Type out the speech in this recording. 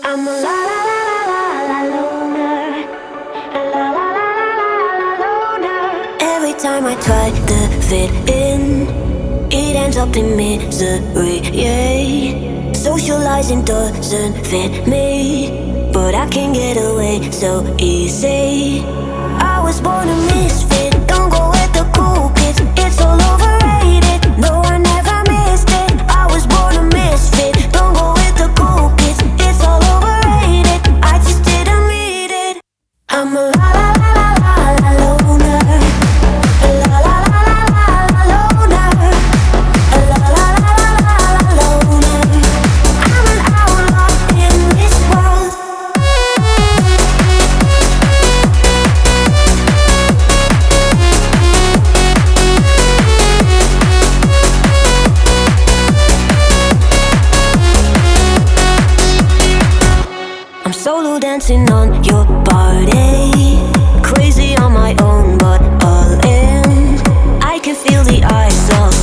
I'm a la la la la la la loner. La la la la la la loner. Every time I try to fit in, it ends up in misery, yeah. Socializing doesn't fit me, but I can get away so easy. I was born a misfit, don't go with the cool kids. It's all overrated, no I never missed it. I was born a misfit, don't go with the cool kids. It's all overrated, I just didn't read it. I'm a la la la la la la loner. La la la la la la loner. La la la la la la loner. I'm an outlaw in this world. I'm solo dancing on your body, crazy on my own, but all in. I can feel the eyes of